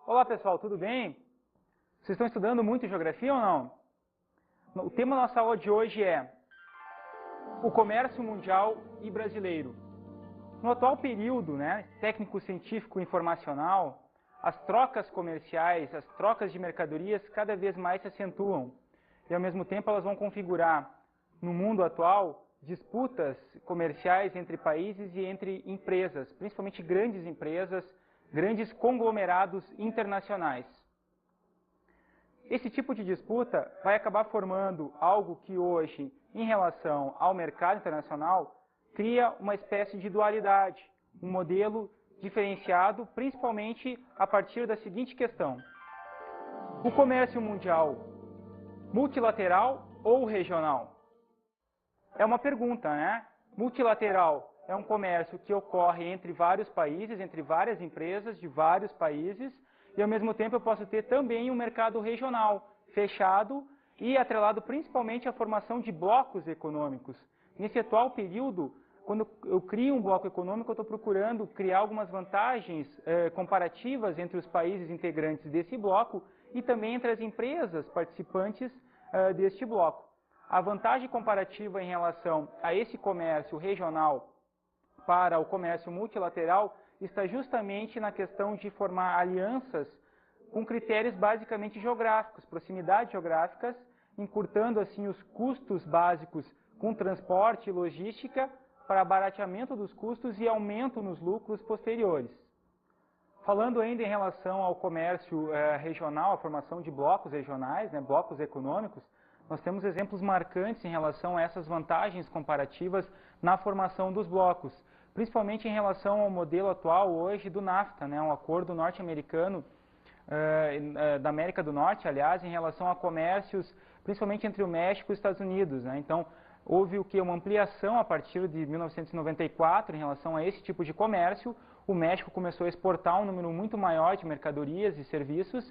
Olá pessoal, tudo bem? Vocês estão estudando muito geografia ou não? O tema da nossa aula de hoje é o comércio mundial e brasileiro. No atual período, técnico-científico informacional, as trocas comerciais, as trocas de mercadorias cada vez mais se acentuam e ao mesmo tempo elas vão configurar no mundo atual disputas comerciais entre países e entre empresas, principalmente grandes empresas, grandes conglomerados internacionais. Esse tipo de disputa vai acabar formando algo que hoje, em relação ao mercado internacional, cria uma espécie de dualidade, um modelo diferenciado, principalmente a partir da seguinte questão: o comércio mundial multilateral ou regional? É uma pergunta, né? Multilateral é um comércio que ocorre entre vários países, entre várias empresas de vários países, e ao mesmo tempo eu posso ter também um mercado regional, fechado e atrelado principalmente à formação de blocos econômicos. Nesse atual período, quando eu crio um bloco econômico, eu estou procurando criar algumas vantagens comparativas entre os países integrantes desse bloco e também entre as empresas participantes deste bloco. A vantagem comparativa em relação a esse comércio regional para o comércio multilateral está justamente na questão de formar alianças com critérios basicamente geográficos, proximidades geográficas, encurtando assim os custos básicos com transporte e logística para barateamento dos custos e aumento nos lucros posteriores. Falando ainda em relação ao comércio regional, a formação de blocos regionais, blocos econômicos, nós temos exemplos marcantes em relação a essas vantagens comparativas na formação dos blocos, principalmente em relação ao modelo atual hoje do NAFTA, um acordo norte-americano da América do Norte, aliás, em relação a comércios, principalmente entre o México e os Estados Unidos. Então, houve uma ampliação a partir de 1994 em relação a esse tipo de comércio. O México começou a exportar um número muito maior de mercadorias e serviços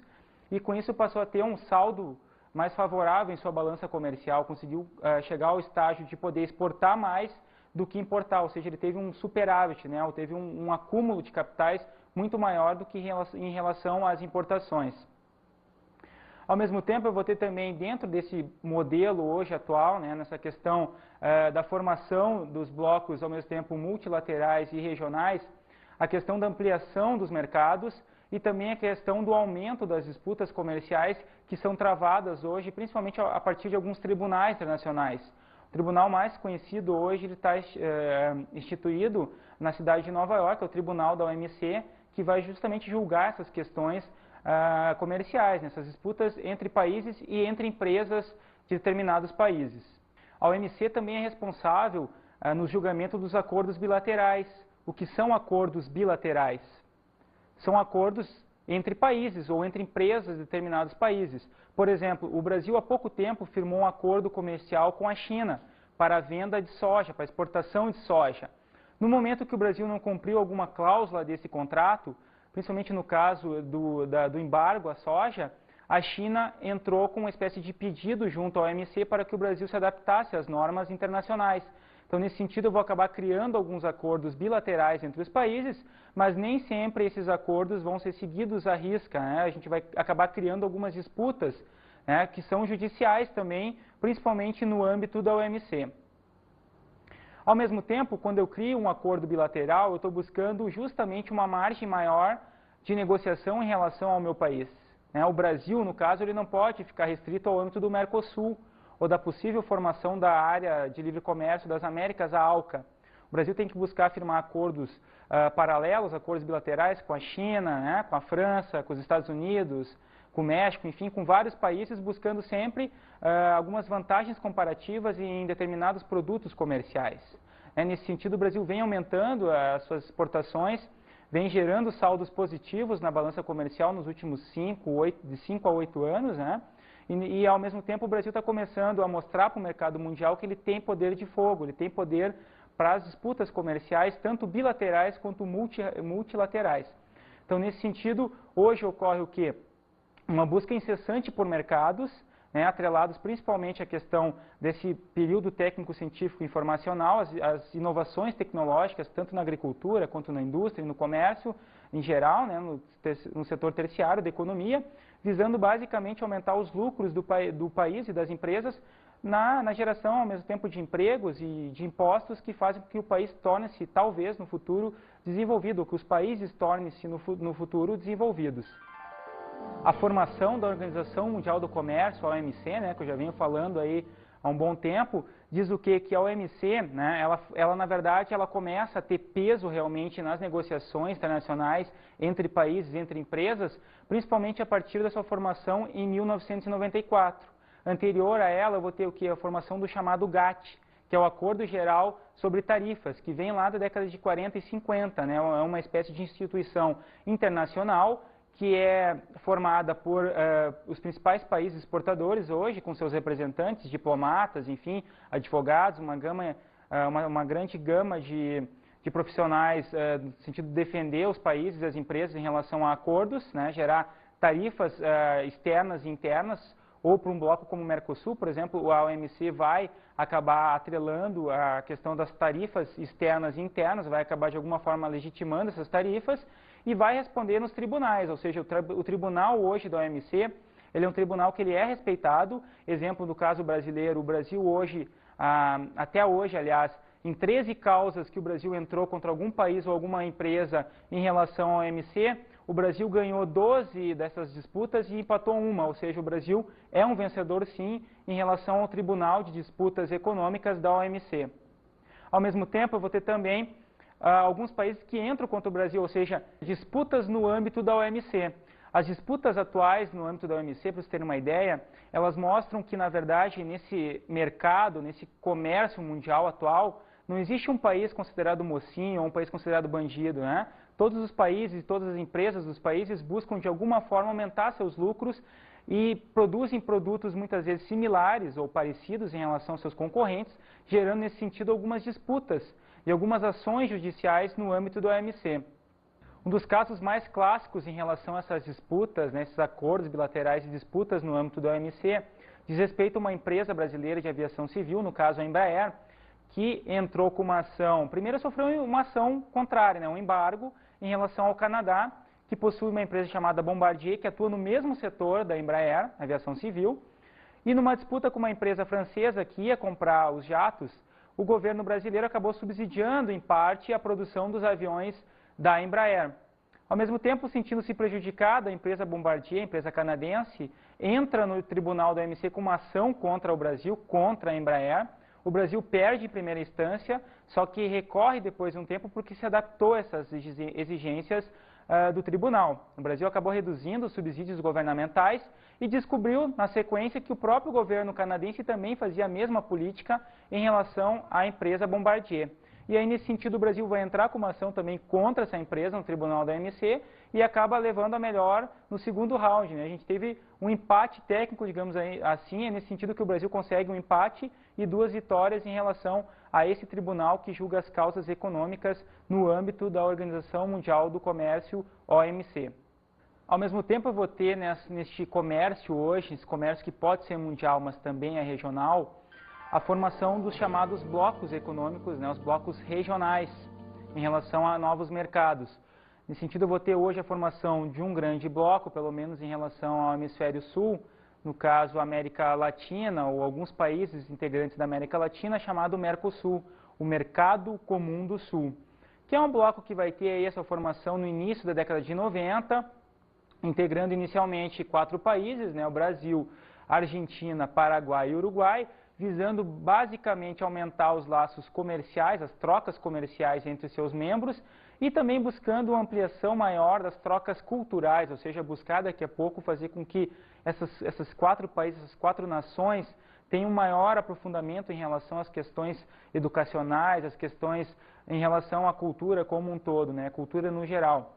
e com isso passou a ter um saldo mais favorável em sua balança comercial, conseguiu chegar ao estágio de poder exportar mais do que importar, ou seja, ele teve um superávit, ou teve um acúmulo de capitais muito maior do que em relação às importações. Ao mesmo tempo, eu vou ter também, dentro desse modelo hoje atual, nessa questão da formação dos blocos, ao mesmo tempo multilaterais e regionais, a questão da ampliação dos mercados e também a questão do aumento das disputas comerciais que são travadas hoje, principalmente a partir de alguns tribunais internacionais. O tribunal mais conhecido hoje está instituído na cidade de Nova York, é o tribunal da OMC, que vai justamente julgar essas questões comerciais, essas disputas entre países e entre empresas de determinados países. A OMC também é responsável no julgamento dos acordos bilaterais. O que são acordos bilaterais? São acordos entre países ou entre empresas de determinados países. Por exemplo, o Brasil há pouco tempo firmou um acordo comercial com a China para a venda de soja, para a exportação de soja. No momento que o Brasil não cumpriu alguma cláusula desse contrato, principalmente no caso do embargo à soja, a China entrou com uma espécie de pedido junto ao OMC para que o Brasil se adaptasse às normas internacionais. Então, nesse sentido, eu vou acabar criando alguns acordos bilaterais entre os países, mas nem sempre esses acordos vão ser seguidos à risca. A gente vai acabar criando algumas disputas que são judiciais também, principalmente no âmbito da OMC. Ao mesmo tempo, quando eu crio um acordo bilateral, eu estou buscando justamente uma margem maior de negociação em relação ao meu país. O Brasil, no caso, ele não pode ficar restrito ao âmbito do Mercosul, ou da possível formação da área de livre comércio das Américas, a ALCA. O Brasil tem que buscar firmar acordos paralelos, acordos bilaterais com a China, com a França, com os Estados Unidos, com o México, enfim, com vários países, buscando sempre algumas vantagens comparativas em determinados produtos comerciais. Nesse sentido, o Brasil vem aumentando as suas exportações, vem gerando saldos positivos na balança comercial nos últimos de 5 a 8 anos, E, ao mesmo tempo, o Brasil está começando a mostrar para o mercado mundial que ele tem poder de fogo, ele tem poder para as disputas comerciais, tanto bilaterais quanto multilaterais. Então, nesse sentido, hoje ocorre o quê? Uma busca incessante por mercados, atrelados principalmente à questão desse período técnico-científico informacional, as inovações tecnológicas, tanto na agricultura quanto na indústria e no comércio, em geral, né, no setor terciário da economia, visando basicamente aumentar os lucros do país e das empresas na geração, ao mesmo tempo, de empregos e de impostos que fazem com que o país torne-se, talvez, no futuro, desenvolvido, ou que os países tornem-se, no futuro, desenvolvidos. A formação da Organização Mundial do Comércio, a OMC, né, que eu já venho falando aí há um bom tempo, diz o quê? Que a OMC, né, ela na verdade, ela começa a ter peso realmente nas negociações internacionais entre países, entre empresas, principalmente a partir da sua formação em 1994. Anterior a ela, eu vou ter o quê? A formação do chamado GATT, que é o Acordo Geral sobre Tarifas, que vem lá da década de 40 e 50, né? É uma espécie de instituição internacional que é formada por os principais países exportadores hoje, com seus representantes, diplomatas, enfim, advogados, uma grande gama de profissionais no sentido de defender os países e as empresas em relação a acordos, né? Gerar tarifas externas e internas, ou para um bloco como o Mercosul, por exemplo, a OMC vai acabar atrelando a questão das tarifas externas e internas, vai acabar de alguma forma legitimando essas tarifas e vai responder nos tribunais, ou seja, o tribunal hoje da OMC, ele é um tribunal que ele é respeitado, exemplo do caso brasileiro, o Brasil hoje, até hoje, aliás, em 13 causas que o Brasil entrou contra algum país ou alguma empresa em relação à OMC, o Brasil ganhou 12 dessas disputas e empatou uma, ou seja, o Brasil é um vencedor sim em relação ao Tribunal de Disputas Econômicas da OMC. Ao mesmo tempo, eu vou ter também alguns países que entram contra o Brasil, ou seja, disputas no âmbito da OMC. As disputas atuais no âmbito da OMC, para vocês terem uma ideia, elas mostram que, na verdade, nesse mercado, nesse comércio mundial atual, não existe um país considerado mocinho ou um país considerado bandido, né? Todos os países, todas as empresas dos países buscam de alguma forma aumentar seus lucros e produzem produtos muitas vezes similares ou parecidos em relação aos seus concorrentes, gerando nesse sentido algumas disputas e algumas ações judiciais no âmbito da OMC. Um dos casos mais clássicos em relação a essas disputas, né, esses acordos bilaterais e disputas no âmbito da OMC, diz respeito a uma empresa brasileira de aviação civil, no caso a Embraer, que entrou com uma ação, primeiro sofreu uma ação contrária, né, um embargo em relação ao Canadá, que possui uma empresa chamada Bombardier, que atua no mesmo setor da Embraer, aviação civil, e numa disputa com uma empresa francesa que ia comprar os jatos, o governo brasileiro acabou subsidiando, em parte, a produção dos aviões da Embraer. Ao mesmo tempo, sentindo-se prejudicada, a empresa Bombardier, a empresa canadense, entra no tribunal da OMC com uma ação contra o Brasil, contra a Embraer. O Brasil perde em primeira instância, só que recorre depois de um tempo porque se adaptou a essas exigências do tribunal. O Brasil acabou reduzindo os subsídios governamentais e descobriu, na sequência, que o próprio governo canadense também fazia a mesma política em relação à empresa Bombardier. E aí, nesse sentido, o Brasil vai entrar com uma ação também contra essa empresa no tribunal da OMC e acaba levando a melhor no segundo round, né? A gente teve um empate técnico, digamos assim, é nesse sentido que o Brasil consegue um empate e 2 vitórias em relação a esse tribunal que julga as causas econômicas no âmbito da Organização Mundial do Comércio, OMC. Ao mesmo tempo, eu vou ter neste comércio hoje, esse comércio que pode ser mundial, mas também é regional, a formação dos chamados blocos econômicos, né, os blocos regionais, em relação a novos mercados. Nesse sentido, eu vou ter hoje a formação de um grande bloco, pelo menos em relação ao hemisfério sul, no caso a América Latina ou alguns países integrantes da América Latina, chamado Mercosul, o Mercado Comum do Sul, que é um bloco que vai ter aí essa formação no início da década de 90, integrando inicialmente 4 países, né, o Brasil, Argentina, Paraguai e Uruguai, visando basicamente aumentar os laços comerciais, as trocas comerciais entre seus membros e também buscando uma ampliação maior das trocas culturais, ou seja, buscar daqui a pouco fazer com que esses 4 países, essas 4 nações tenham um maior aprofundamento em relação às questões educacionais, às questões em relação à cultura como um todo, né, a cultura no geral.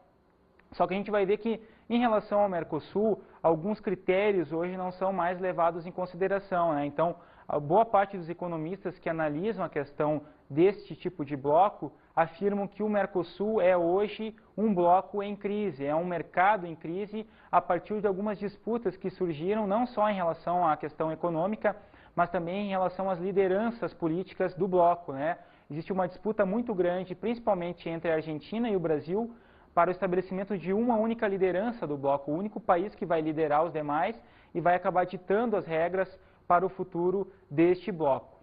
Só que a gente vai ver que, em relação ao Mercosul, alguns critérios hoje não são mais levados em consideração, né? Então, a boa parte dos economistas que analisam a questão deste tipo de bloco afirmam que o Mercosul é hoje um bloco em crise, é um mercado em crise a partir de algumas disputas que surgiram não só em relação à questão econômica, mas também em relação às lideranças políticas do bloco, né? Existe uma disputa muito grande, principalmente entre a Argentina e o Brasil, para o estabelecimento de uma única liderança do bloco, o único país que vai liderar os demais e vai acabar ditando as regras para o futuro deste bloco.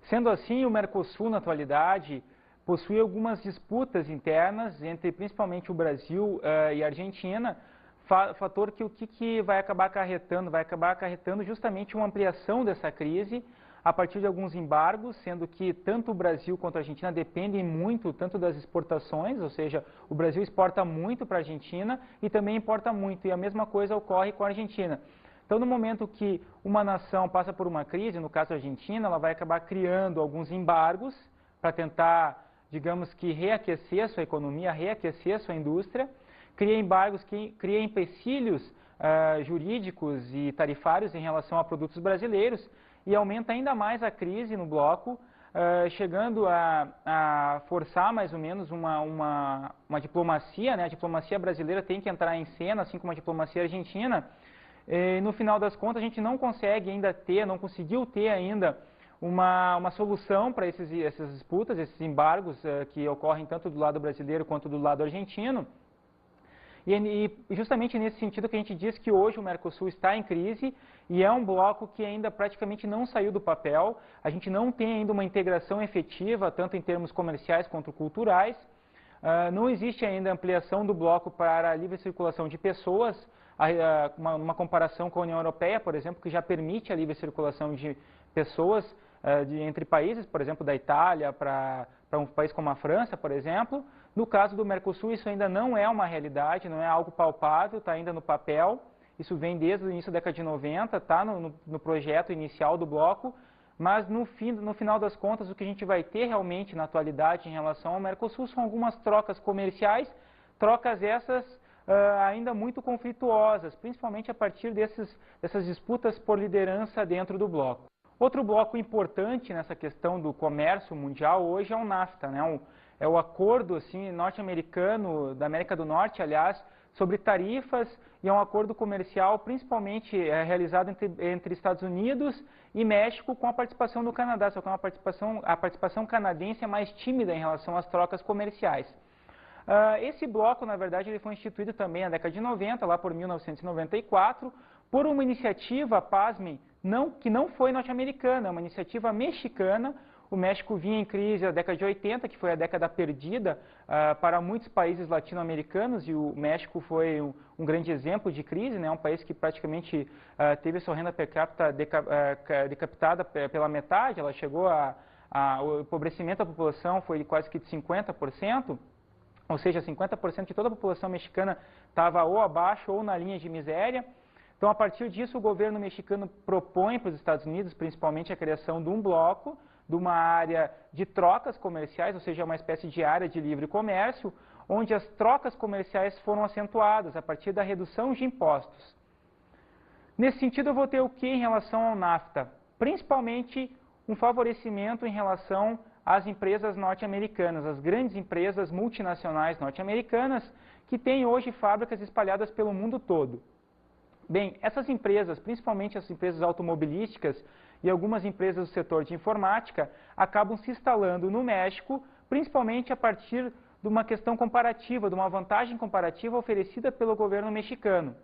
Sendo assim, o Mercosul, na atualidade, possui algumas disputas internas entre principalmente o Brasil e a Argentina, fator que o que vai acabar acarretando? Vai acabar acarretando justamente uma ampliação dessa crise a partir de alguns embargos, sendo que tanto o Brasil quanto a Argentina dependem muito tanto das exportações, ou seja, o Brasil exporta muito para a Argentina e também importa muito, e a mesma coisa ocorre com a Argentina. Então, no momento que uma nação passa por uma crise, no caso a Argentina, ela vai acabar criando alguns embargos para tentar, digamos que, reaquecer a sua economia, reaquecer a sua indústria, cria embargos, cria empecilhos jurídicos e tarifários em relação a produtos brasileiros e aumenta ainda mais a crise no bloco, chegando a forçar mais ou menos uma diplomacia, né? A diplomacia brasileira tem que entrar em cena, assim como a diplomacia argentina. E, no final das contas, a gente não consegue ainda ter, não conseguiu ter ainda uma solução para essas disputas, esses embargos que ocorrem tanto do lado brasileiro quanto do lado argentino. E justamente nesse sentido que a gente diz que hoje o Mercosul está em crise e é um bloco que ainda praticamente não saiu do papel. A gente não tem ainda uma integração efetiva, tanto em termos comerciais quanto culturais. Não existe ainda ampliação do bloco para a livre circulação de pessoas, uma comparação com a União Europeia, por exemplo, que já permite a livre circulação de pessoas entre países, por exemplo, da Itália para um país como a França, por exemplo. No caso do Mercosul, isso ainda não é uma realidade, não é algo palpável, está ainda no papel. Isso vem desde o início da década de 90, está no projeto inicial do bloco, mas no final das contas, o que a gente vai ter realmente na atualidade em relação ao Mercosul são algumas trocas comerciais, trocas essas ainda muito conflituosas, principalmente a partir dessas disputas por liderança dentro do bloco. Outro bloco importante nessa questão do comércio mundial hoje é o NAFTA, né? É o acordo assim, norte-americano, da América do Norte, aliás, sobre tarifas, e é um acordo comercial principalmente realizado entre Estados Unidos e México com a participação do Canadá, só que a participação canadense é mais tímida em relação às trocas comerciais. Esse bloco, na verdade, ele foi instituído também na década de 90, lá por 1994, por uma iniciativa, pasmem, que não foi norte-americana, é uma iniciativa mexicana. O México vinha em crise na década de 80, que foi a década perdida para muitos países latino-americanos, e o México foi um grande exemplo de crise, né? Um país que praticamente teve a sua renda per capita decapitada pela metade, ela chegou o empobrecimento da população foi quase que de 50%, ou seja, 50% de toda a população mexicana estava ou abaixo ou na linha de miséria. Então, a partir disso, o governo mexicano propõe para os Estados Unidos, principalmente, a criação de um bloco, de uma área de trocas comerciais, ou seja, uma espécie de área de livre comércio, onde as trocas comerciais foram acentuadas a partir da redução de impostos. Nesse sentido, eu vou ter o que em relação ao NAFTA? Principalmente um favorecimento em relação às empresas norte-americanas, as grandes empresas multinacionais norte-americanas que têm hoje fábricas espalhadas pelo mundo todo. Bem, essas empresas, principalmente as empresas automobilísticas e algumas empresas do setor de informática, acabam se instalando no México, principalmente a partir de uma questão comparativa, de uma vantagem comparativa oferecida pelo governo mexicano.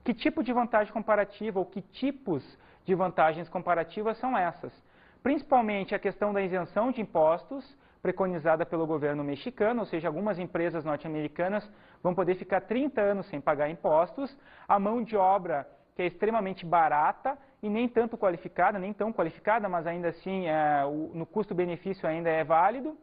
Que tipo de vantagem comparativa ou que tipos de vantagens comparativas são essas? Principalmente a questão da isenção de impostos, preconizada pelo governo mexicano, ou seja, algumas empresas norte-americanas vão poder ficar 30 anos sem pagar impostos, a mão de obra que é extremamente barata e nem tanto qualificada, nem tão qualificada, mas ainda assim no custo-benefício ainda é válido.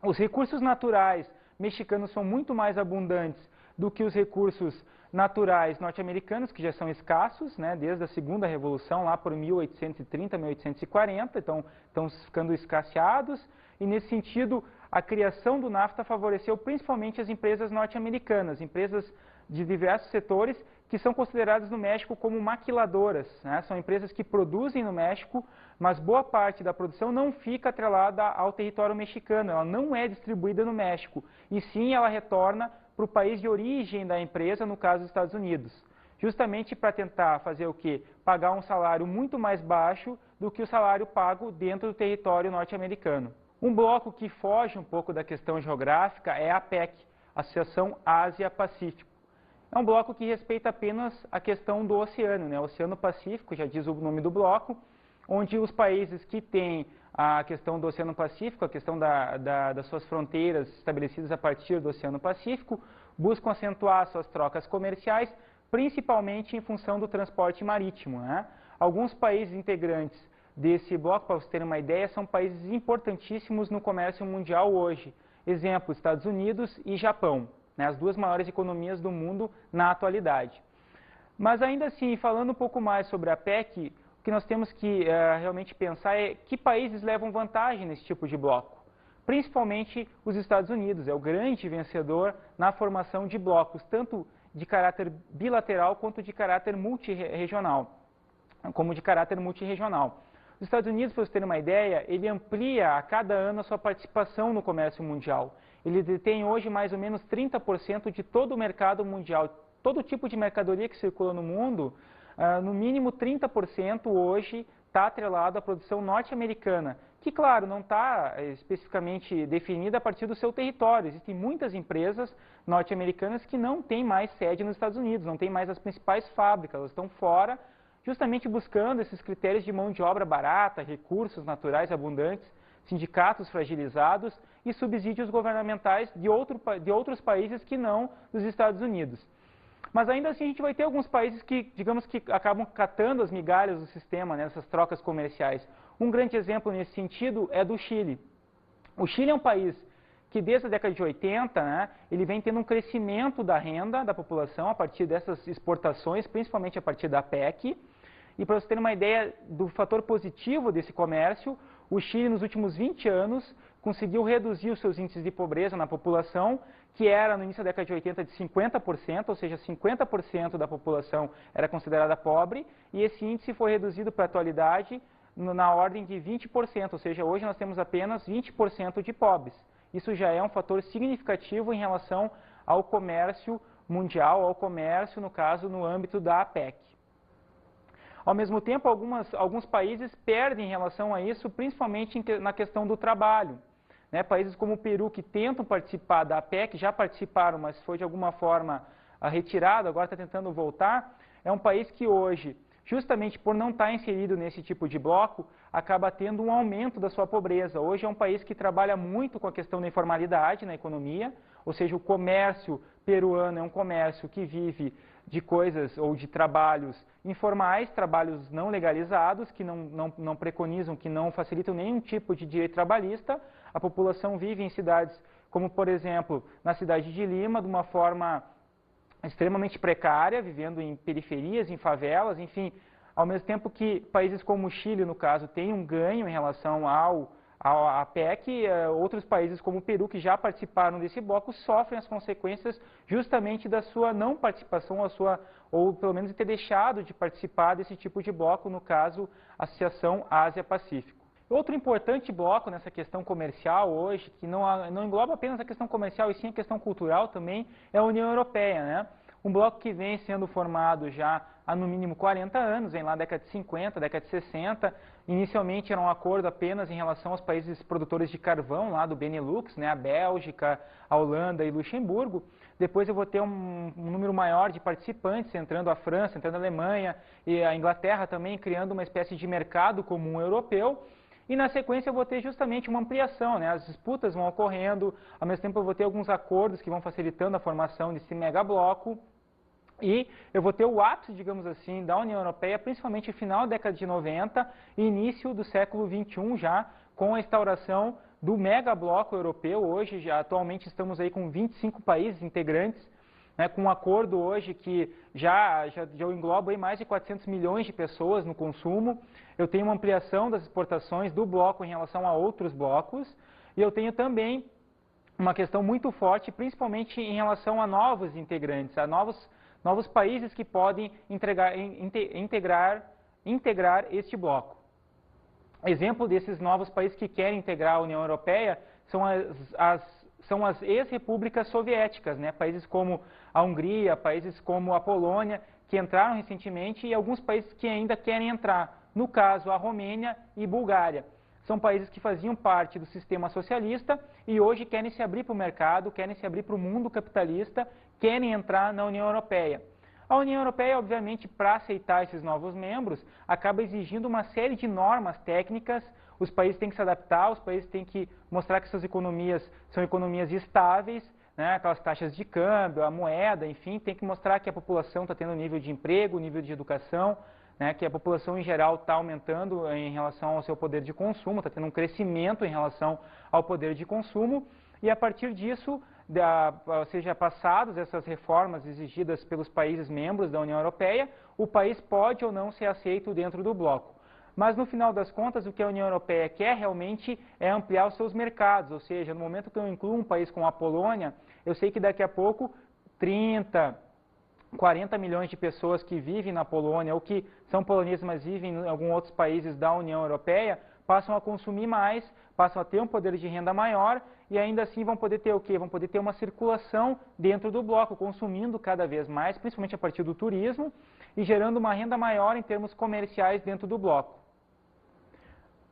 Os recursos naturais mexicanos são muito mais abundantes do que os recursos naturais norte-americanos, que já são escassos, né, desde a segunda revolução, lá por 1830, 1840, então estão ficando escasseados, e nesse sentido a criação do NAFTA favoreceu principalmente as empresas norte-americanas, empresas de diversos setores que são consideradas no México como maquiladoras, né? São empresas que produzem no México, mas boa parte da produção não fica atrelada ao território mexicano, ela não é distribuída no México, e sim ela retorna para o país de origem da empresa, no caso dos Estados Unidos, justamente para tentar fazer o quê? Pagar um salário muito mais baixo do que o salário pago dentro do território norte-americano. Um bloco que foge um pouco da questão geográfica é a APEC. Associação Ásia-Pacífico. É um bloco que respeita apenas a questão do oceano, né? O Oceano Pacífico, já diz o nome do bloco, onde os países que têm a questão do Oceano Pacífico, a questão das suas fronteiras estabelecidas a partir do Oceano Pacífico, buscam acentuar suas trocas comerciais, principalmente em função do transporte marítimo, né? Alguns países integrantes desse bloco, para vocês terem uma ideia, são países importantíssimos no comércio mundial hoje. Exemplo, Estados Unidos e Japão, né? As duas maiores economias do mundo na atualidade. Mas ainda assim, falando um pouco mais sobre a PEC, o que nós temos que realmente pensar é que países levam vantagem nesse tipo de bloco. Principalmente os Estados Unidos, é o grande vencedor na formação de blocos, tanto de caráter bilateral quanto de caráter multirregional, Os Estados Unidos, para vocês terem uma ideia, ele amplia a cada ano a sua participação no comércio mundial. Ele detém hoje mais ou menos 30% de todo o mercado mundial. Todo tipo de mercadoria que circula no mundo, no mínimo 30% hoje está atrelado à produção norte-americana, que, claro, não está especificamente definida a partir do seu território. Existem muitas empresas norte-americanas que não têm mais sede nos Estados Unidos, não têm mais as principais fábricas, elas estão fora, justamente buscando esses critérios de mão de obra barata, recursos naturais abundantes, sindicatos fragilizados e subsídios governamentais de outros países que não dos Estados Unidos. Mas ainda assim a gente vai ter alguns países que, digamos que acabam catando as migalhas do sistema, né, nessas trocas comerciais. Um grande exemplo nesse sentido é do Chile. O Chile é um país que desde a década de 80, né, ele vem tendo um crescimento da renda da população a partir dessas exportações, principalmente a partir da PEC. E para você ter uma ideia do fator positivo desse comércio, o Chile nos últimos 20 anos conseguiu reduzir os seus índices de pobreza na população, que era no início da década de 80 de 50%, ou seja, 50% da população era considerada pobre, e esse índice foi reduzido para a atualidade na ordem de 20%, ou seja, hoje nós temos apenas 20% de pobres. Isso já é um fator significativo em relação ao comércio mundial, ao comércio, no caso, no âmbito da APEC. Ao mesmo tempo, alguns países perdem em relação a isso, principalmente na questão do trabalho. Né? Países como o Peru, que tentam participar da APEC, já participaram, mas foi de alguma forma retirado, agora está tentando voltar, é um país que hoje, justamente por não estar inserido nesse tipo de bloco, acaba tendo um aumento da sua pobreza. Hoje é um país que trabalha muito com a questão da informalidade na economia, ou seja, o comércio peruano é um comércio que vive de coisas ou de trabalhos informais, trabalhos não legalizados, que não preconizam, que não facilitam nenhum tipo de direito trabalhista. A população vive em cidades como, por exemplo, na cidade de Lima, de uma forma extremamente precária, vivendo em periferias, em favelas, enfim, ao mesmo tempo que países como o Chile, no caso, têm um ganho em relação à PEC, outros países como o Peru, que já participaram desse bloco, sofrem as consequências justamente da sua não participação, ou pelo menos de ter deixado de participar desse tipo de bloco, no caso, a Associação Ásia-Pacífico. Outro importante bloco nessa questão comercial hoje, que não engloba apenas a questão comercial e sim a questão cultural também, é a União Europeia, né? Um bloco que vem sendo formado já há no mínimo 40 anos, vem lá da década de 50, década de 60. Inicialmente era um acordo apenas em relação aos países produtores de carvão, lá do Benelux, né? A Bélgica, a Holanda e Luxemburgo. Depois eu vou ter um número maior de participantes, entrando a França, entrando a Alemanha e a Inglaterra também, criando uma espécie de mercado comum europeu. E na sequência eu vou ter justamente uma ampliação, né? As disputas vão ocorrendo, ao mesmo tempo eu vou ter alguns acordos que vão facilitando a formação desse megabloco. E eu vou ter o ápice, digamos assim, da União Europeia, principalmente no final da década de 90 e início do século XXI já, com a instauração do megabloco europeu. Hoje, atualmente, estamos aí com 25 países integrantes, né, com um acordo hoje que já engloba aí mais de 400 milhões de pessoas no consumo. Eu tenho uma ampliação das exportações do bloco em relação a outros blocos. E eu tenho também uma questão muito forte, principalmente em relação a novos integrantes, a novos países que podem integrar este bloco. Exemplo desses novos países que querem integrar a União Europeia são as ex-repúblicas soviéticas, né? Países como a Hungria, países como a Polônia, que entraram recentemente, e alguns países que ainda querem entrar, no caso a Romênia e Bulgária. são países que faziam parte do sistema socialista e hoje querem se abrir para o mercado, querem se abrir para o mundo capitalista, querem entrar na União Europeia. A União Europeia, obviamente, para aceitar esses novos membros, acaba exigindo uma série de normas técnicas. Os países têm que se adaptar, os países têm que mostrar que suas economias são economias estáveis, né, aquelas taxas de câmbio, a moeda, enfim, tem que mostrar que a população está tendo nível de emprego, nível de educação, né, que a população em geral está aumentando em relação ao seu poder de consumo, está tendo um crescimento em relação ao poder de consumo, e a partir disso, ou seja, passadas essas reformas exigidas pelos países membros da União Europeia, o país pode ou não ser aceito dentro do bloco. Mas, no final das contas, o que a União Europeia quer realmente é ampliar os seus mercados, ou seja, no momento que eu incluo um país como a Polônia, eu sei que daqui a pouco 30, 40 milhões de pessoas que vivem na Polônia ou que são poloneses, mas vivem em alguns outros países da União Europeia, passam a consumir mais, passam a ter um poder de renda maior e ainda assim vão poder ter o quê? Vão poder ter uma circulação dentro do bloco, consumindo cada vez mais, principalmente a partir do turismo e gerando uma renda maior em termos comerciais dentro do bloco.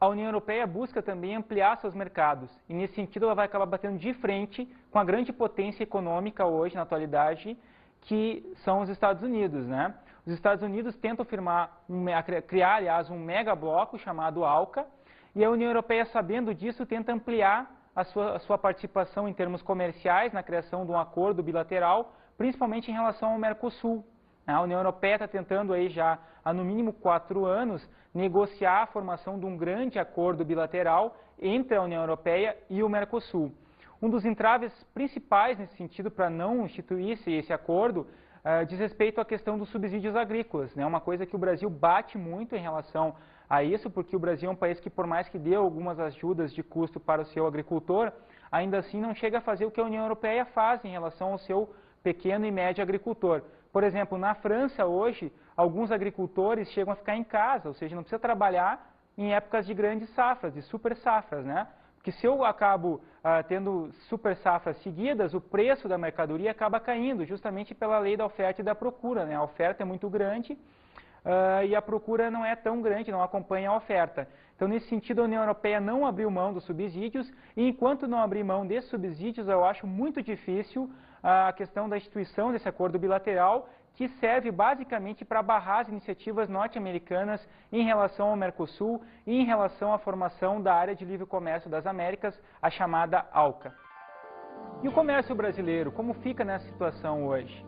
A União Europeia busca também ampliar seus mercados e, nesse sentido, ela vai acabar batendo de frente com a grande potência econômica hoje, na atualidade, que são os Estados Unidos, né? Os Estados Unidos tentam criar, aliás, um mega bloco chamado ALCA, e a União Europeia, sabendo disso, tenta ampliar a sua participação em termos comerciais na criação de um acordo bilateral, principalmente em relação ao Mercosul. A União Europeia está tentando aí já há no mínimo 4 anos negociar a formação de um grande acordo bilateral entre a União Europeia e o Mercosul. Um dos entraves principais nesse sentido para não instituir esse acordo diz respeito à questão dos subsídios agrícolas, né? Uma coisa que o Brasil bate muito em relação a isso, porque o Brasil é um país que, por mais que dê algumas ajudas de custo para o seu agricultor, ainda assim não chega a fazer o que a União Europeia faz em relação ao seu pequeno e médio agricultor. Por exemplo, na França hoje, alguns agricultores chegam a ficar em casa, ou seja, não precisa trabalhar em épocas de grandes safras, de super safras, né? Porque se eu acabo tendo super safras seguidas, o preço da mercadoria acaba caindo, justamente pela lei da oferta e da procura, né? A oferta é muito grande e a procura não é tão grande, não acompanha a oferta. Então, nesse sentido, a União Europeia não abriu mão dos subsídios, e enquanto não abrir mão desses subsídios, eu acho muito difícil a questão da instituição desse acordo bilateral, que serve basicamente para barrar as iniciativas norte-americanas em relação ao Mercosul e em relação à formação da área de livre comércio das Américas, a chamada ALCA. E o comércio brasileiro, como fica nessa situação hoje?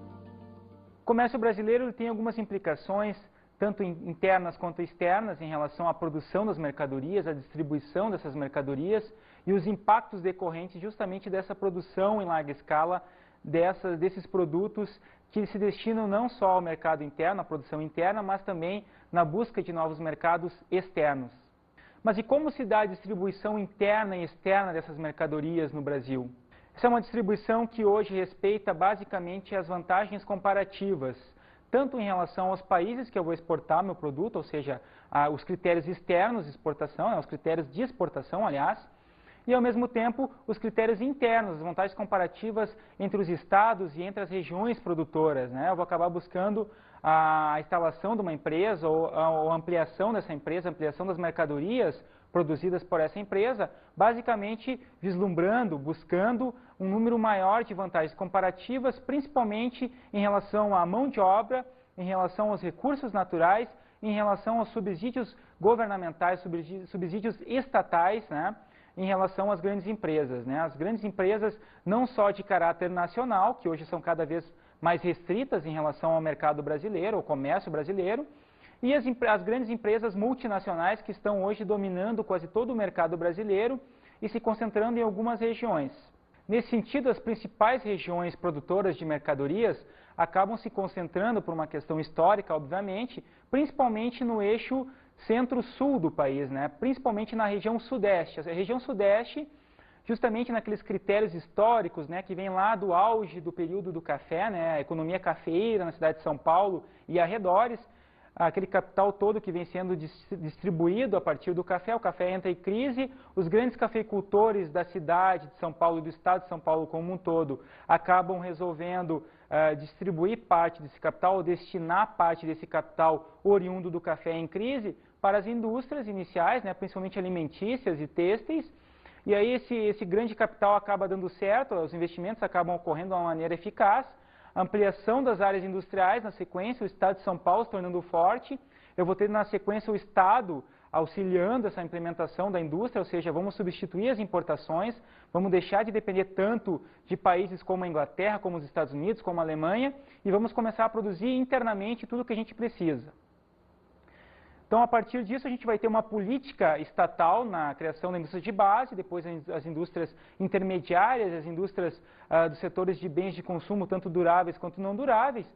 O comércio brasileiro tem algumas implicações, tanto internas quanto externas, em relação à produção das mercadorias, à distribuição dessas mercadorias e os impactos decorrentes justamente dessa produção em larga escala, desses produtos que se destinam não só ao mercado interno, à produção interna, mas também na busca de novos mercados externos. Mas e como se dá a distribuição interna e externa dessas mercadorias no Brasil? Essa é uma distribuição que hoje respeita basicamente as vantagens comparativas, tanto em relação aos países que eu vou exportar meu produto, ou seja, os critérios externos de exportação, os critérios de exportação, aliás, e, ao mesmo tempo, os critérios internos, as vantagens comparativas entre os estados e entre as regiões produtoras, né? Eu vou acabar buscando a instalação de uma empresa ou a ampliação dessa empresa, a ampliação das mercadorias produzidas por essa empresa, basicamente vislumbrando, buscando um número maior de vantagens comparativas, principalmente em relação à mão de obra, em relação aos recursos naturais, em relação aos subsídios governamentais, subsídios estatais, né? Em relação às grandes empresas, né? As grandes empresas não só de caráter nacional, que hoje são cada vez mais restritas em relação ao mercado brasileiro, ao comércio brasileiro, e as grandes empresas multinacionais que estão hoje dominando quase todo o mercado brasileiro e se concentrando em algumas regiões. Nesse sentido, as principais regiões produtoras de mercadorias acabam se concentrando por uma questão histórica, obviamente, principalmente no eixo centro-sul do país, né? Principalmente na região sudeste. A região sudeste, justamente naqueles critérios históricos, né, que vem lá do auge do período do café, né, a economia cafeeira na cidade de São Paulo e arredores, aquele capital todo que vem sendo distribuído a partir do café, o café entra em crise, os grandes cafeicultores da cidade de São Paulo e do estado de São Paulo como um todo acabam resolvendo distribuir parte desse capital ou destinar parte desse capital oriundo do café em crise para as indústrias iniciais, né, principalmente alimentícias e têxteis, e aí esse grande capital acaba dando certo, os investimentos acabam ocorrendo de uma maneira eficaz, a ampliação das áreas industriais, na sequência, o Estado de São Paulo se tornando forte, eu vou ter na sequência o Estado auxiliando essa implementação da indústria, ou seja, vamos substituir as importações, vamos deixar de depender tanto de países como a Inglaterra, como os Estados Unidos, como a Alemanha, e vamos começar a produzir internamente tudo o que a gente precisa. Então, a partir disso, a gente vai ter uma política estatal na criação da indústria de base, depois as indústrias intermediárias, as indústrias dos setores de bens de consumo, tanto duráveis quanto não duráveis,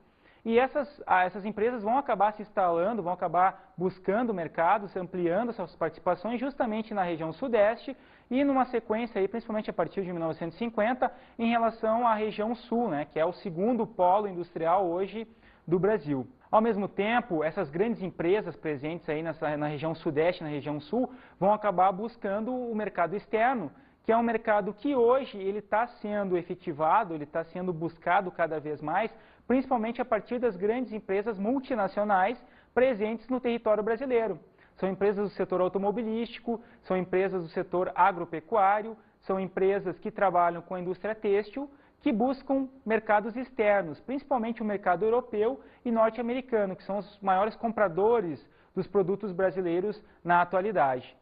e essas empresas vão acabar se instalando, vão acabar buscando mercados, ampliando suas participações justamente na região sudeste e numa sequência, aí, principalmente a partir de 1950, em relação à região sul, né, que é o segundo polo industrial hoje do Brasil. Ao mesmo tempo, essas grandes empresas presentes aí na região sudeste e na região sul vão acabar buscando o mercado externo, que é um mercado que hoje ele está sendo efetivado, ele está sendo buscado cada vez mais, principalmente a partir das grandes empresas multinacionais presentes no território brasileiro. São empresas do setor automobilístico, são empresas do setor agropecuário, são empresas que trabalham com a indústria têxtil, que buscam mercados externos, principalmente o mercado europeu e norte-americano, que são os maiores compradores dos produtos brasileiros na atualidade.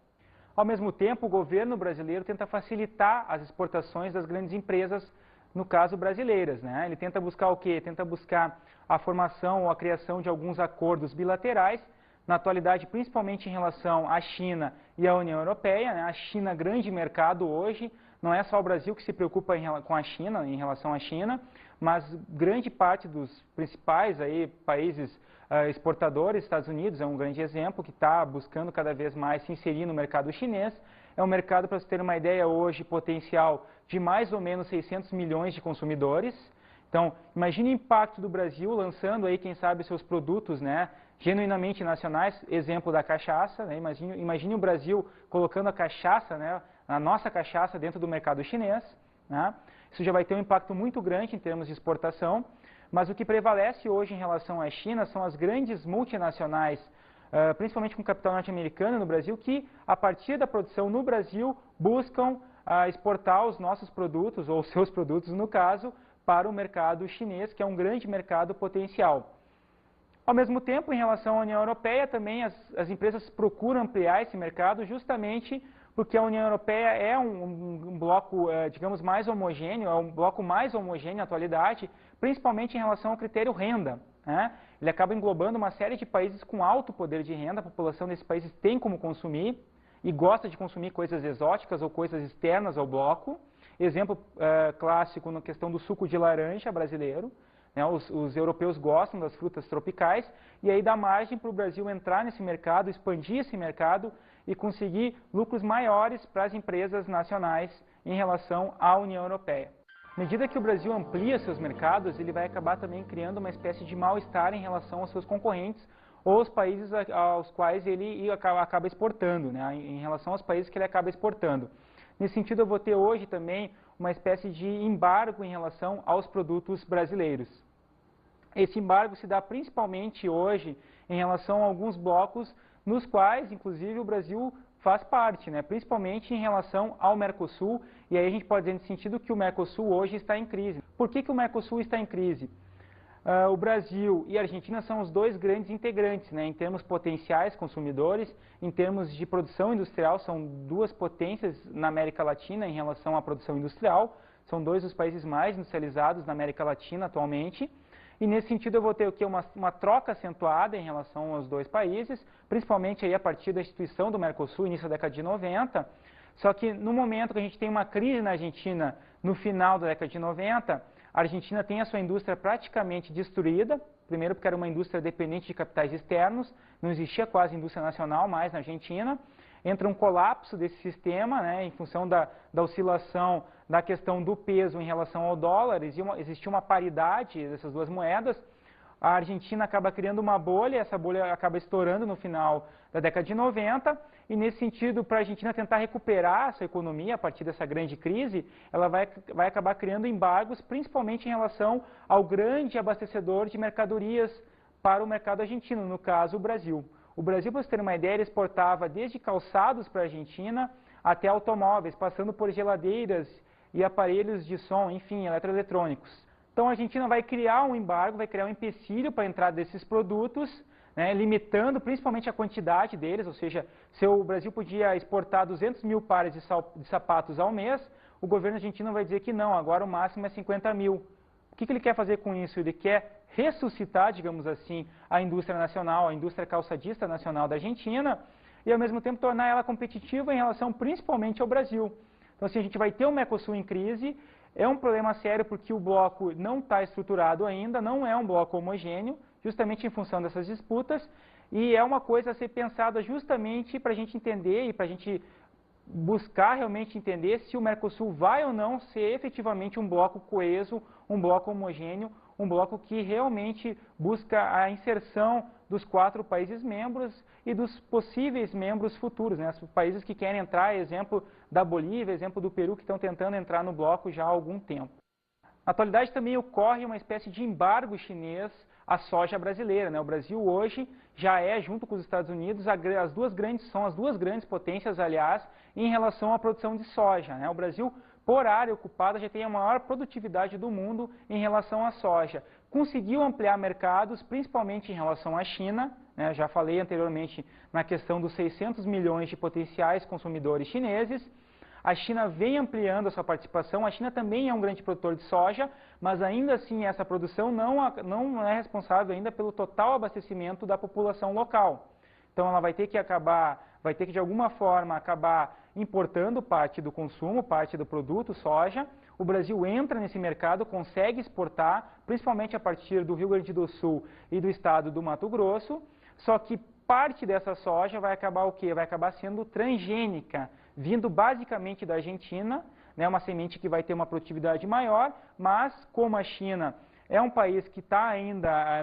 Ao mesmo tempo, o governo brasileiro tenta facilitar as exportações das grandes empresas, no caso brasileiras, né? Ele tenta buscar o quê? Tenta buscar a formação ou a criação de alguns acordos bilaterais, na atualidade principalmente em relação à China e à União Europeia, né? A China, grande mercado hoje, não é só o Brasil que se preocupa com a China, em relação à China, mas grande parte dos principais aí, países exportadores, Estados Unidos é um grande exemplo, que está buscando cada vez mais se inserir no mercado chinês. É um mercado, para você ter uma ideia, hoje potencial de mais ou menos 600 milhões de consumidores. Então, imagine o impacto do Brasil lançando aí, quem sabe, seus produtos, né, genuinamente nacionais, exemplo da cachaça, né, imagine o Brasil colocando a cachaça, né, a nossa cachaça dentro do mercado chinês, né? Isso já vai ter um impacto muito grande em termos de exportação, mas o que prevalece hoje em relação à China são as grandes multinacionais, principalmente com capital norte-americano no Brasil, que a partir da produção no Brasil buscam exportar os nossos produtos, ou seus produtos no caso, para o mercado chinês, que é um grande mercado potencial. Ao mesmo tempo, em relação à União Europeia, também as empresas procuram ampliar esse mercado justamente porque a União Europeia é um bloco, digamos, mais homogêneo, é um bloco mais homogêneo na atualidade, principalmente em relação ao critério renda, né? Ele acaba englobando uma série de países com alto poder de renda, a população desses países tem como consumir e gosta de consumir coisas exóticas ou coisas externas ao bloco. Exemplo clássico na questão do suco de laranja brasileiro. Os europeus gostam das frutas tropicais e aí dá margem para o Brasil entrar nesse mercado, expandir esse mercado e conseguir lucros maiores para as empresas nacionais em relação à União Europeia. À medida que o Brasil amplia seus mercados, ele vai acabar também criando uma espécie de mal-estar em relação aos seus concorrentes ou aos países aos quais ele acaba exportando, né? Em relação aos países que ele acaba exportando. Nesse sentido, eu vou ter hoje também uma espécie de embargo em relação aos produtos brasileiros. Esse embargo se dá principalmente hoje em relação a alguns blocos nos quais, inclusive, o Brasil faz parte, né? Principalmente em relação ao Mercosul, e aí a gente pode dizer nesse sentido que o Mercosul hoje está em crise. Por que o Mercosul está em crise? O Brasil e a Argentina são os dois grandes integrantes, né? Em termos potenciais consumidores, em termos de produção industrial, são duas potências na América Latina em relação à produção industrial, são dois dos países mais industrializados na América Latina atualmente. E nesse sentido eu vou ter o quê? Uma troca acentuada em relação aos dois países, principalmente aí a partir da instituição do Mercosul, início da década de 90. Só que no momento que a gente tem uma crise na Argentina, no final da década de 90, a Argentina tem a sua indústria praticamente destruída, primeiro porque era uma indústria dependente de capitais externos, não existia quase indústria nacional mais na Argentina. Entra um colapso desse sistema, né, em função da oscilação da questão do peso em relação ao dólar, existia uma paridade dessas duas moedas. A Argentina acaba criando uma bolha, essa bolha acaba estourando no final da década de 90, e nesse sentido, para a Argentina tentar recuperar essa economia a partir dessa grande crise, ela vai acabar criando embargos, principalmente em relação ao grande abastecedor de mercadorias para o mercado argentino, no caso o Brasil. O Brasil, para você ter uma ideia, ele exportava desde calçados para a Argentina até automóveis, passando por geladeiras e aparelhos de som, enfim, eletroeletrônicos. Então a Argentina vai criar um embargo, vai criar um empecilho para a entrada desses produtos, né, limitando principalmente a quantidade deles, ou seja, se o Brasil podia exportar 200 mil pares de sapatos ao mês, o governo argentino vai dizer que não, agora o máximo é 50 mil. O que ele quer fazer com isso? Ele quer ressuscitar, digamos assim, a indústria nacional, a indústria calçadista nacional da Argentina, e ao mesmo tempo tornar ela competitiva em relação principalmente ao Brasil. Então, assim, a gente vai ter o Mercosul em crise, é um problema sério porque o bloco não está estruturado ainda, não é um bloco homogêneo, justamente em função dessas disputas, e é uma coisa a ser pensada justamente para a gente entender e para a gente buscar realmente entender se o Mercosul vai ou não ser efetivamente um bloco coeso, um bloco homogêneo, um bloco que realmente busca a inserção dos 4 países membros e dos possíveis membros futuros, né? Os países que querem entrar, exemplo da Bolívia, exemplo do Peru, que estão tentando entrar no bloco já há algum tempo. Na atualidade também ocorre uma espécie de embargo chinês à soja brasileira, né? O Brasil hoje já é, junto com os Estados Unidos, são as duas grandes potências, aliás, em relação à produção de soja, né? O Brasil, por área ocupada, já tem a maior produtividade do mundo em relação à soja. Conseguiu ampliar mercados, principalmente em relação à China, né? Já falei anteriormente na questão dos 600 milhões de potenciais consumidores chineses. A China vem ampliando a sua participação, a China também é um grande produtor de soja, mas ainda assim essa produção não é responsável ainda pelo total abastecimento da população local. Então ela vai ter que de alguma forma acabar importando parte do consumo, parte do produto, soja. O Brasil entra nesse mercado, consegue exportar, principalmente a partir do Rio Grande do Sul e do estado do Mato Grosso, só que parte dessa soja vai acabar o quê? Vai acabar sendo transgênica, vindo basicamente da Argentina, né, uma semente que vai ter uma produtividade maior, mas como a China é um país que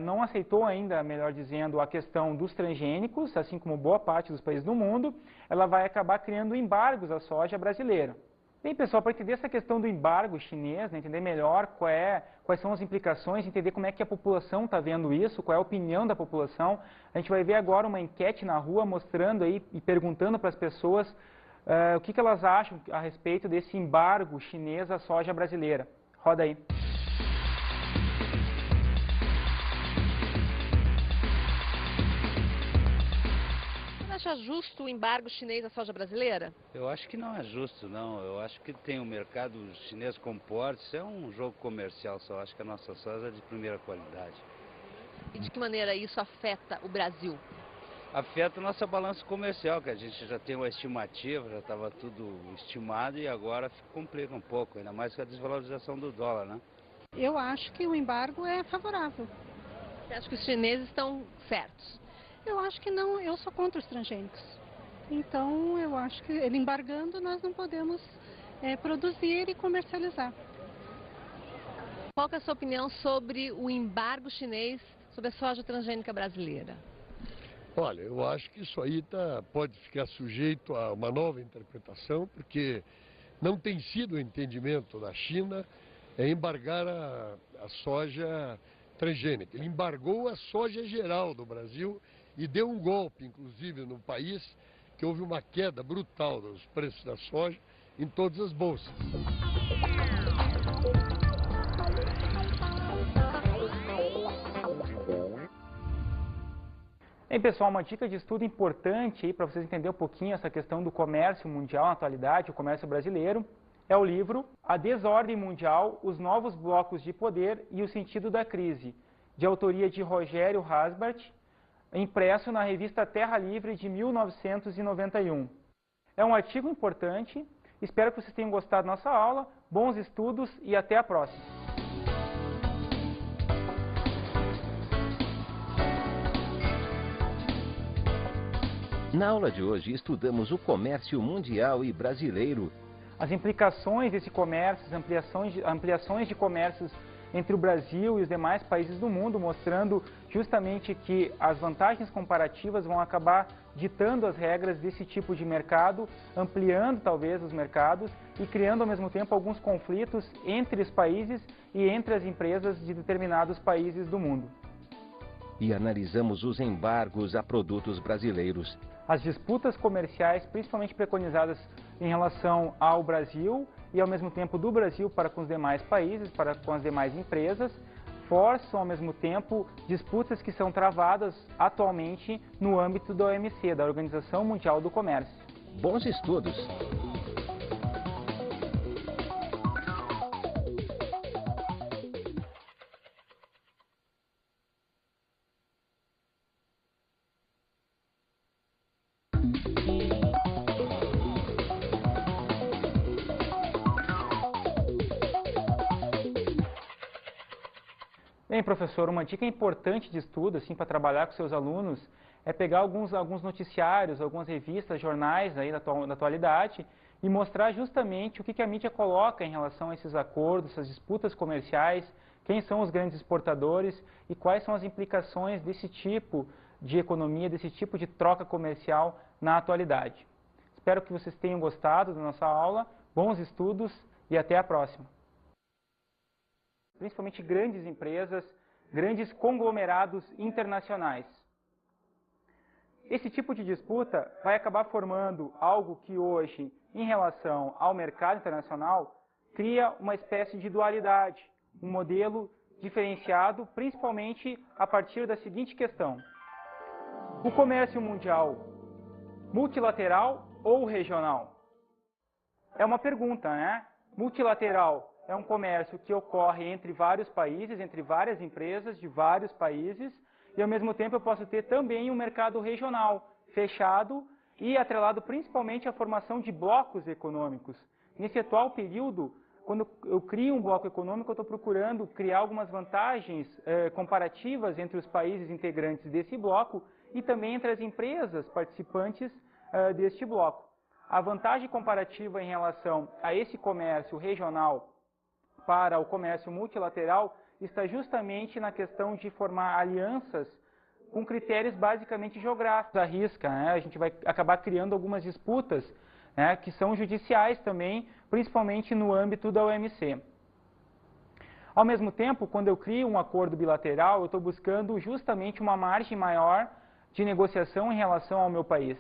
não aceitou ainda, melhor dizendo, a questão dos transgênicos, assim como boa parte dos países do mundo, ela vai acabar criando embargos à soja brasileira. Bem, pessoal, para entender essa questão do embargo chinês, né, entender melhor quais são as implicações, entender como é que a população está vendo isso, qual é a opinião da população, a gente vai ver agora uma enquete na rua mostrando aí e perguntando para as pessoas o que elas acham a respeito desse embargo chinês à soja brasileira. Roda aí. Você acha justo o embargo chinês à soja brasileira? Eu acho que não é justo, não. Eu acho que tem o mercado chinês comporta, isso é um jogo comercial só. Acho que a nossa soja é de primeira qualidade. E de que maneira isso afeta o Brasil? Afeta a nossa balança comercial, que a gente já tem uma estimativa, já estava tudo estimado e agora complica um pouco, ainda mais com a desvalorização do dólar, né? Eu acho que o embargo é favorável. Você acha que os chineses estão certos? Eu acho que não, eu sou contra os transgênicos. Então, eu acho que ele embargando, nós não podemos produzir e comercializar. Qual que é a sua opinião sobre o embargo chinês sobre a soja transgênica brasileira? Olha, eu acho que isso aí pode ficar sujeito a uma nova interpretação, porque não tem sido o entendimento da China embargar a soja transgênica. Ele embargou a soja geral do Brasil e deu um golpe, inclusive, no país, que houve uma queda brutal dos preços da soja em todas as bolsas. Bem, pessoal, uma dica de estudo importante para vocês entenderem um pouquinho essa questão do comércio mundial na atualidade, o comércio brasileiro, é o livro A Desordem Mundial, os Novos Blocos de Poder e o Sentido da Crise, de autoria de Rogério Hasbart, impresso na revista Terra Livre de 1991. É um artigo importante, espero que vocês tenham gostado da nossa aula, bons estudos e até a próxima! Na aula de hoje, estudamos o comércio mundial e brasileiro. As implicações desse comércio, as ampliações de comércios entre o Brasil e os demais países do mundo, mostrando justamente que as vantagens comparativas vão acabar ditando as regras desse tipo de mercado, ampliando talvez os mercados e criando ao mesmo tempo alguns conflitos entre os países e entre as empresas de determinados países do mundo. e analisamos os embargos a produtos brasileiros. As disputas comerciais, principalmente preconizadas em relação ao Brasil e ao mesmo tempo do Brasil para com os demais países, para com as demais empresas, forçam ao mesmo tempo disputas que são travadas atualmente no âmbito da OMC, da Organização Mundial do Comércio. Bons estudos! Bem, professor, uma dica importante de estudo, assim, para trabalhar com seus alunos, é pegar alguns noticiários, algumas revistas, jornais aí da atualidade e mostrar justamente o que a mídia coloca em relação a esses acordos, essas disputas comerciais, quem são os grandes exportadores e quais são as implicações desse tipo de economia, desse tipo de troca comercial na atualidade. Espero que vocês tenham gostado da nossa aula, bons estudos e até a próxima. Principalmente grandes empresas, grandes conglomerados internacionais. Esse tipo de disputa vai acabar formando algo que hoje, em relação ao mercado internacional, cria uma espécie de dualidade, um modelo diferenciado, principalmente a partir da seguinte questão: o comércio mundial multilateral ou regional? É uma pergunta, né? Multilateral é um comércio que ocorre entre vários países, entre várias empresas de vários países, e ao mesmo tempo eu posso ter também um mercado regional, fechado e atrelado principalmente à formação de blocos econômicos. Nesse atual período, quando eu crio um bloco econômico, eu estou procurando criar algumas vantagens comparativas entre os países integrantes desse bloco e também entre as empresas participantes deste bloco. A vantagem comparativa em relação a esse comércio regional para o comércio multilateral está justamente na questão de formar alianças com critérios basicamente geográficos. Arrisca, né? A gente vai acabar criando algumas disputas, né, que são judiciais também, principalmente no âmbito da OMC. Ao mesmo tempo, quando eu crio um acordo bilateral, eu estou buscando justamente uma margem maior de negociação em relação ao meu país.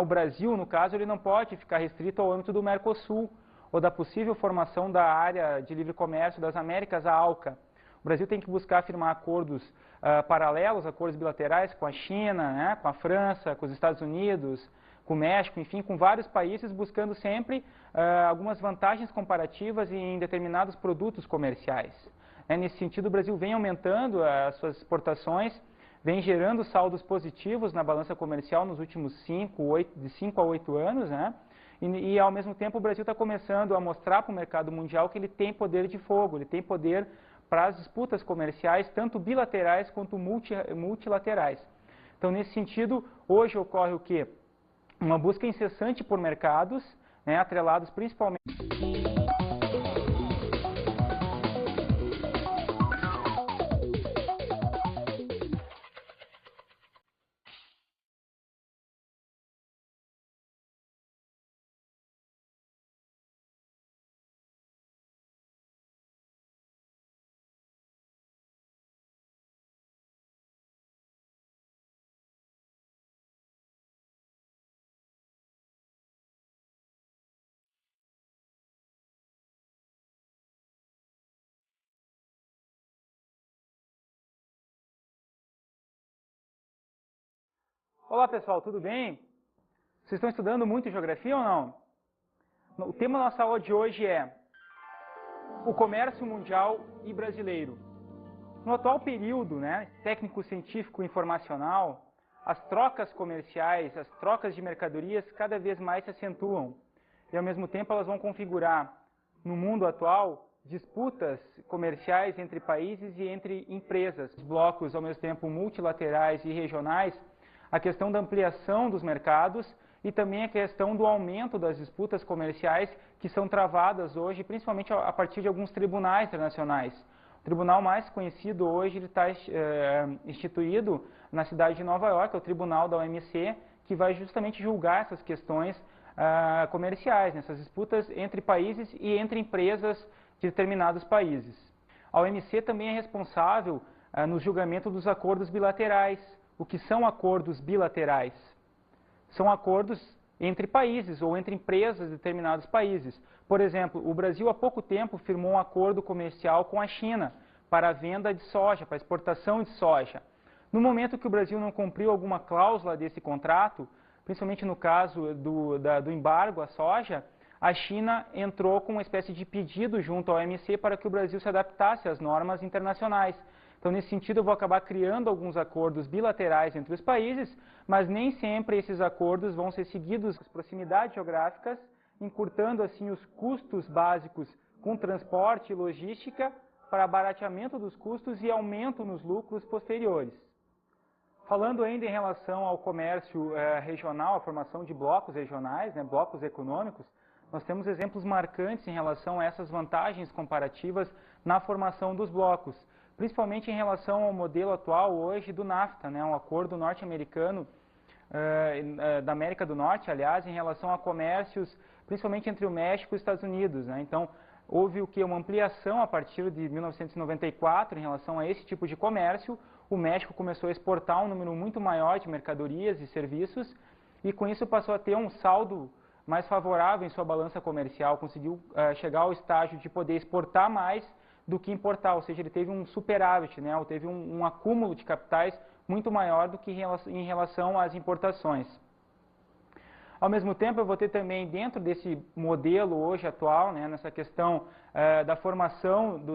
O Brasil, no caso, ele não pode ficar restrito ao âmbito do Mercosul, ou da possível formação da área de livre comércio das Américas, a ALCA. O Brasil tem que buscar firmar acordos paralelos, acordos bilaterais com a China, né, com a França, com os Estados Unidos, com o México, enfim, com vários países, buscando sempre algumas vantagens comparativas em determinados produtos comerciais. Nesse sentido, o Brasil vem aumentando as suas exportações, vem gerando saldos positivos na balança comercial nos últimos de 5 a 8 anos, né? E, ao mesmo tempo, o Brasil está começando a mostrar para o mercado mundial que ele tem poder de fogo, ele tem poder para as disputas comerciais, tanto bilaterais quanto multilaterais. Então, nesse sentido, hoje ocorre o quê? Uma busca incessante por mercados, né, atrelados principalmente... Olá pessoal, tudo bem? Vocês estão estudando muito geografia ou não? O tema da nossa aula de hoje é o comércio mundial e brasileiro. No atual período, né, técnico-científico informacional, as trocas comerciais, as trocas de mercadorias cada vez mais se acentuam. E ao mesmo tempo elas vão configurar, no mundo atual, disputas comerciais entre países e entre empresas. Blocos, ao mesmo tempo, multilaterais e regionais, a questão da ampliação dos mercados e também a questão do aumento das disputas comerciais que são travadas hoje, principalmente a partir de alguns tribunais internacionais. O tribunal mais conhecido hoje está instituído na cidade de Nova York, é o tribunal da OMC, que vai justamente julgar essas questões comerciais, essas disputas entre países e entre empresas de determinados países. A OMC também é responsável no julgamento dos acordos bilaterais. O que são acordos bilaterais? São acordos entre países ou entre empresas de determinados países. Por exemplo, o Brasil há pouco tempo firmou um acordo comercial com a China para a venda de soja, para a exportação de soja. No momento que o Brasil não cumpriu alguma cláusula desse contrato, principalmente no caso do embargo à soja, a China entrou com uma espécie de pedido junto ao OMC para que o Brasil se adaptasse às normas internacionais. Então, nesse sentido, eu vou acabar criando alguns acordos bilaterais entre os países, mas nem sempre esses acordos vão ser seguidos por proximidades geográficas, encurtando assim os custos básicos com transporte e logística para barateamento dos custos e aumento nos lucros posteriores. Falando ainda em relação ao comércio regional, a formação de blocos regionais, blocos econômicos, nós temos exemplos marcantes em relação a essas vantagens comparativas na formação dos blocos, principalmente em relação ao modelo atual hoje do NAFTA, um acordo norte-americano, da América do Norte, aliás, em relação a comércios, principalmente entre o México e os Estados Unidos. Então, houve uma ampliação a partir de 1994 em relação a esse tipo de comércio. O México começou a exportar um número muito maior de mercadorias e serviços e com isso passou a ter um saldo mais favorável em sua balança comercial, conseguiu chegar ao estágio de poder exportar mais do que importar, ou seja, ele teve um superávit, ou teve um acúmulo de capitais muito maior do que em relação às importações. Ao mesmo tempo, eu vou ter também, dentro desse modelo hoje atual, nessa questão da formação dos